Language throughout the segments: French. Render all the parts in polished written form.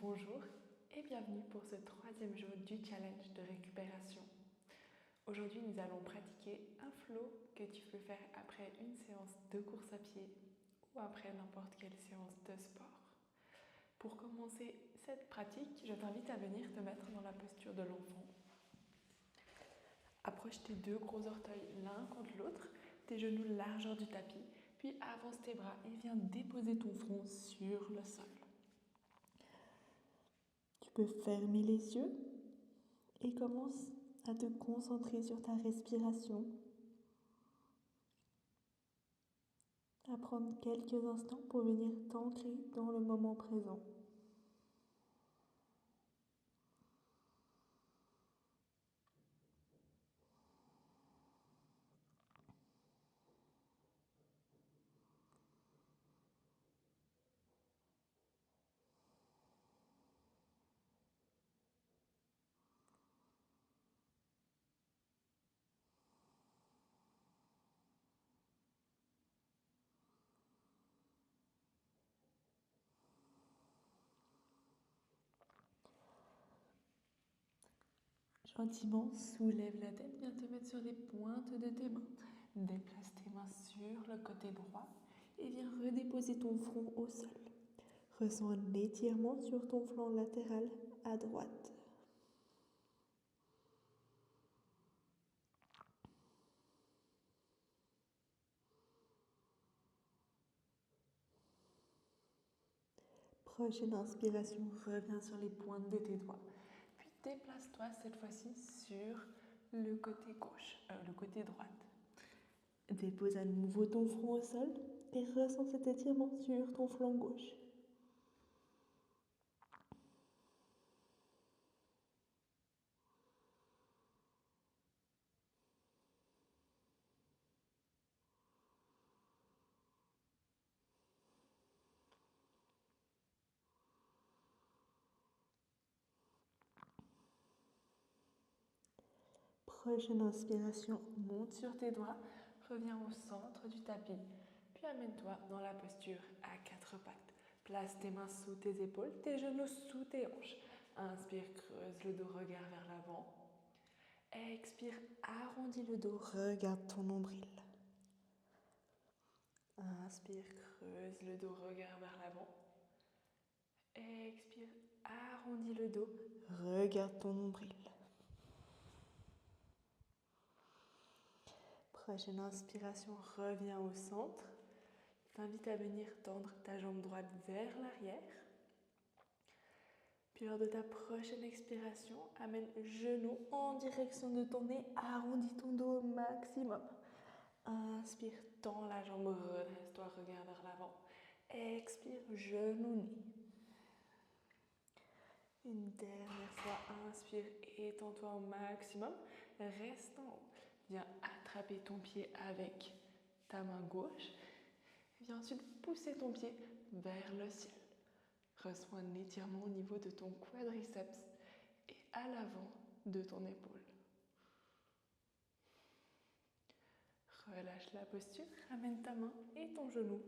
Bonjour et bienvenue pour ce troisième jour du challenge de récupération. Aujourd'hui, nous allons pratiquer un flow que tu peux faire après une séance de course à pied ou après n'importe quelle séance de sport. Pour commencer cette pratique, je t'invite à venir te mettre dans la posture de l'enfant. Approche tes deux gros orteils l'un contre l'autre, tes genoux largeur du tapis, puis avance tes bras et viens déposer ton front sur le sol. Tu peux fermer les yeux et commence à te concentrer sur ta respiration. À prendre quelques instants pour venir t'ancrer dans le moment présent. Gentiment, soulève la tête, viens te mettre sur les pointes de tes mains. Déplace tes mains sur le côté droit et viens redéposer ton front au sol. Ressens un étirement sur ton flanc latéral à droite. Prochaine inspiration, Reviens sur les pointes de tes doigts. Puis déplace-toi cette fois-ci sur le côté gauche, le côté droit. dépose à nouveau ton front au sol et ressens cet étirement sur ton flanc gauche. Prochaine inspiration, Monte sur tes doigts, reviens au centre du tapis, puis amène-toi dans la posture à quatre pattes. Place tes mains sous tes épaules, tes genoux sous tes hanches. Inspire, creuse le dos, regarde vers l'avant. Expire, arrondis le dos, regarde ton nombril. Inspire, creuse le dos, regarde vers l'avant. Expire, arrondis le dos, regarde ton nombril. Prochaine inspiration, reviens au centre. T'invite à venir tendre ta jambe droite vers l'arrière. Puis lors de ta prochaine expiration, amène genou en direction de ton nez, arrondis ton dos au maximum. Inspire, tends la jambe, redresse-toi, regarde vers l'avant. Expire, genou, nez. Une dernière fois, inspire, étends-toi au maximum. Reste en haut. Viens attraper ton pied avec ta main gauche. Viens ensuite pousser ton pied vers le ciel. Reçois un étirement au niveau de ton quadriceps et à l'avant de ton épaule. Relâche la posture, ramène ta main et ton genou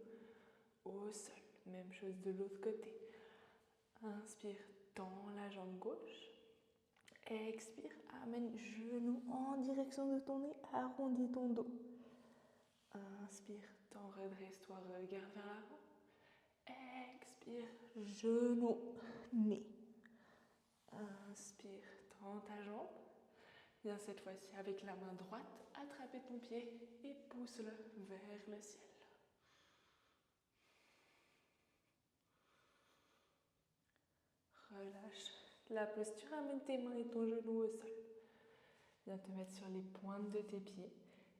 au sol. Même chose de l'autre côté. Inspire, tends la jambe gauche. Expire, amène genou en direction de ton nez, arrondis ton dos. Inspire, tends, redresse-toi, regarde vers l'avant. Expire, genou, nez. Inspire, tends ta jambe. Viens cette fois-ci avec la main droite, attraper ton pied et pousse-le vers le ciel. Relâche la posture, amène tes mains et ton genou au sol. Viens te mettre sur les pointes de tes pieds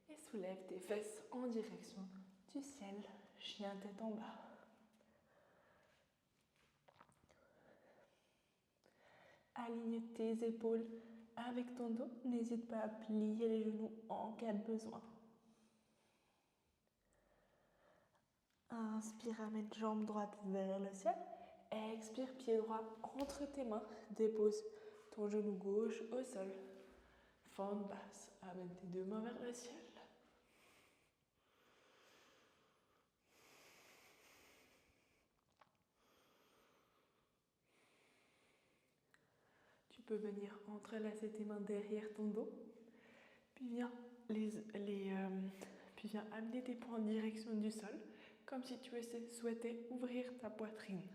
et soulève tes fesses en direction du ciel, chien tête en bas. Aligne tes épaules avec ton dos, n'hésite pas à plier les genoux en cas de besoin. Inspire, amène jambe droite vers le ciel. Expire, pied droit entre tes mains. Dépose ton genou gauche au sol. Fente basse, amène tes deux mains vers le ciel. peux venir entrelacer tes mains derrière ton dos, puis viens amener tes poings en direction du sol, comme si tu souhaitais ouvrir ta poitrine.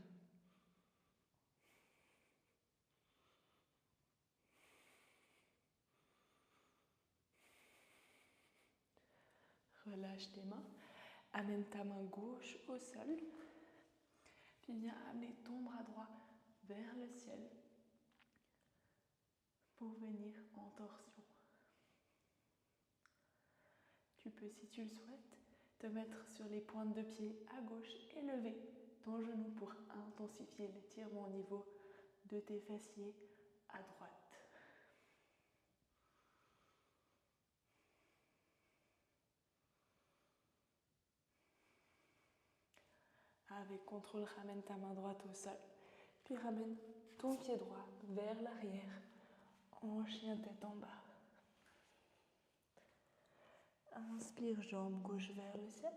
Relâche tes mains, amène ta main gauche au sol, puis viens amener ton bras droit vers le ciel pour venir en torsion. Tu peux, si tu le souhaites, te mettre sur les pointes de pied à gauche et lever ton genou pour intensifier l'étirement au niveau de tes fessiers à droite. Avec contrôle, ramène ta main droite au sol, puis ramène ton pied droit vers l'arrière en chien tête en bas. Inspire, jambe gauche vers le ciel.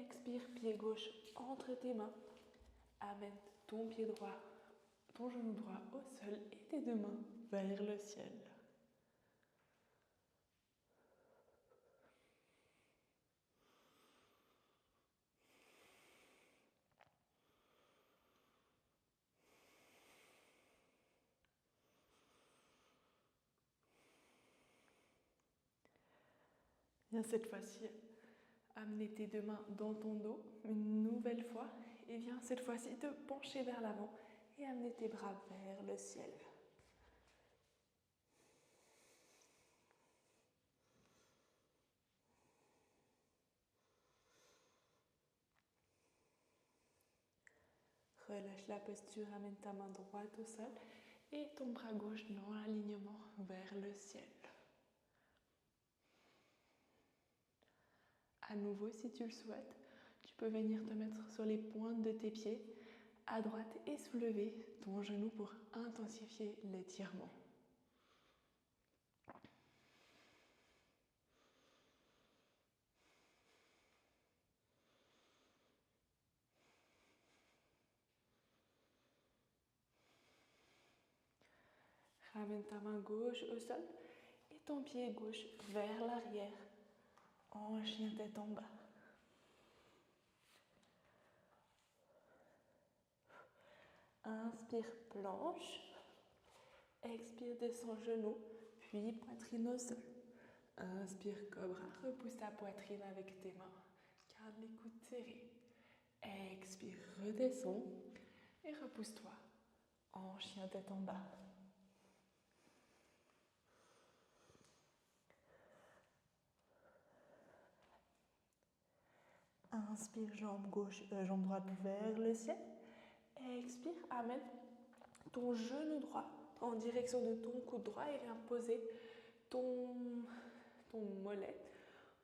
Expire, pied gauche entre tes mains. Amène ton pied droit, ton genou droit au sol et tes deux mains vers le ciel. Viens cette fois-ci amener tes deux mains dans ton dos une nouvelle fois et viens cette fois-ci te pencher vers l'avant et amener tes bras vers le ciel. Relâche la posture, amène ta main droite au sol et ton bras gauche dans l'alignement vers le ciel. À nouveau, si tu le souhaites, tu peux venir te mettre sur les pointes de tes pieds à droite et soulever ton genou pour intensifier l'étirement. Ramène ta main gauche au sol et ton pied gauche vers l'arrière en chien tête en bas. Inspire, planche. Expire, descends genou, puis poitrine au sol. Inspire, cobra. Repousse ta poitrine avec tes mains. Garde les coudes serrés. Expire, redescends et repousse-toi en chien tête en bas. Inspire, jambe droite vers le ciel. Expire, amène ton genou droit en direction de ton coude droit et viens poser ton mollet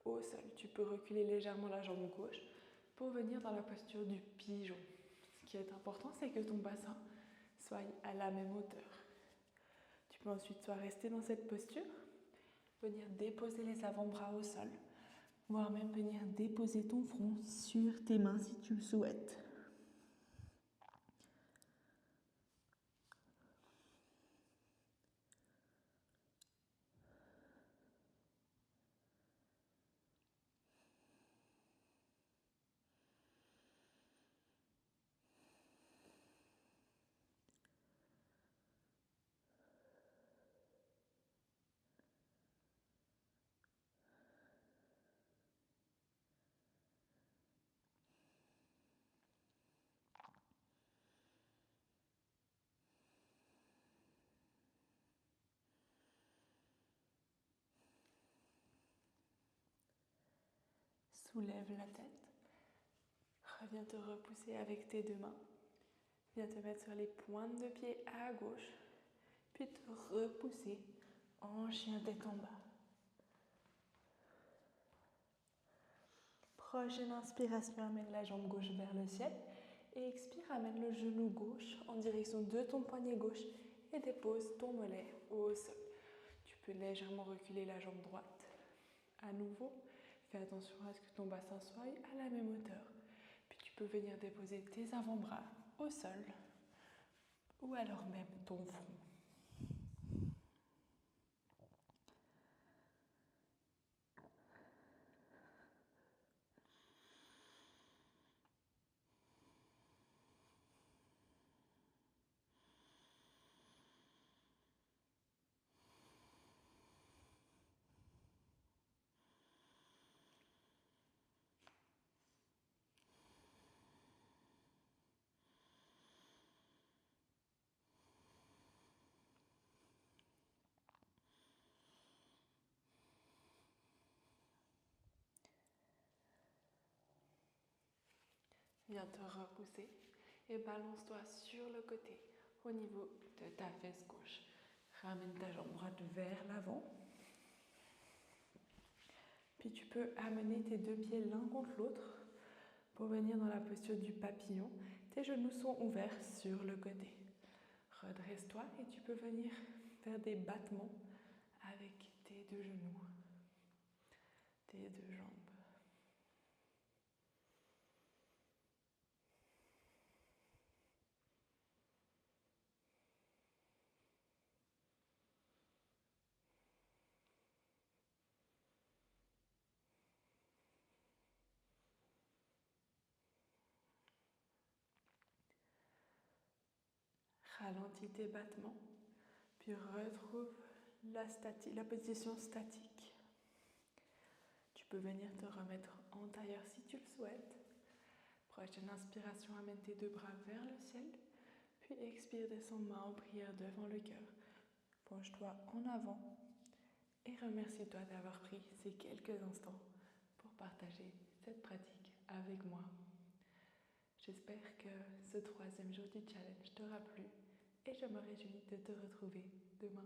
au sol. Tu peux reculer légèrement la jambe gauche pour venir dans la posture du pigeon. Ce qui est important, c'est que ton bassin soit à la même hauteur. Tu peux ensuite soit rester dans cette posture, venir déposer les avant-bras au sol, voire même venir déposer ton front sur tes mains si tu le souhaites. Soulève la tête. Reviens te repousser avec tes deux mains. Viens te mettre sur les pointes de pied à gauche, puis te repousser en chien tête en bas. Prochaine inspiration, amène la jambe gauche vers le ciel. Et expire, amène le genou gauche en direction de ton poignet gauche et dépose ton mollet au sol. Tu peux légèrement reculer la jambe droite. À nouveau, fais attention à ce que ton bassin soit à la même hauteur. Puis tu peux venir déposer tes avant-bras au sol ou alors même ton front. Viens te repousser et balance-toi sur le côté au niveau de ta fesse gauche. Ramène ta jambe droite vers l'avant. Puis tu peux amener tes deux pieds l'un contre l'autre pour venir dans la posture du papillon. Tes genoux sont ouverts sur le côté. Redresse-toi et tu peux venir faire des battements avec tes deux genoux, tes deux jambes. Ralentis tes battements, puis retrouve la position statique. Tu peux venir te remettre en tailleur si tu le souhaites. Prochaine inspiration, amène tes deux bras vers le ciel, puis expire, descends main en prière devant le cœur. Penche-toi en avant et remercie-toi d'avoir pris ces quelques instants pour partager cette pratique avec moi. J'espère que ce 3e jour du challenge t'aura plu et je me réjouis de te retrouver demain.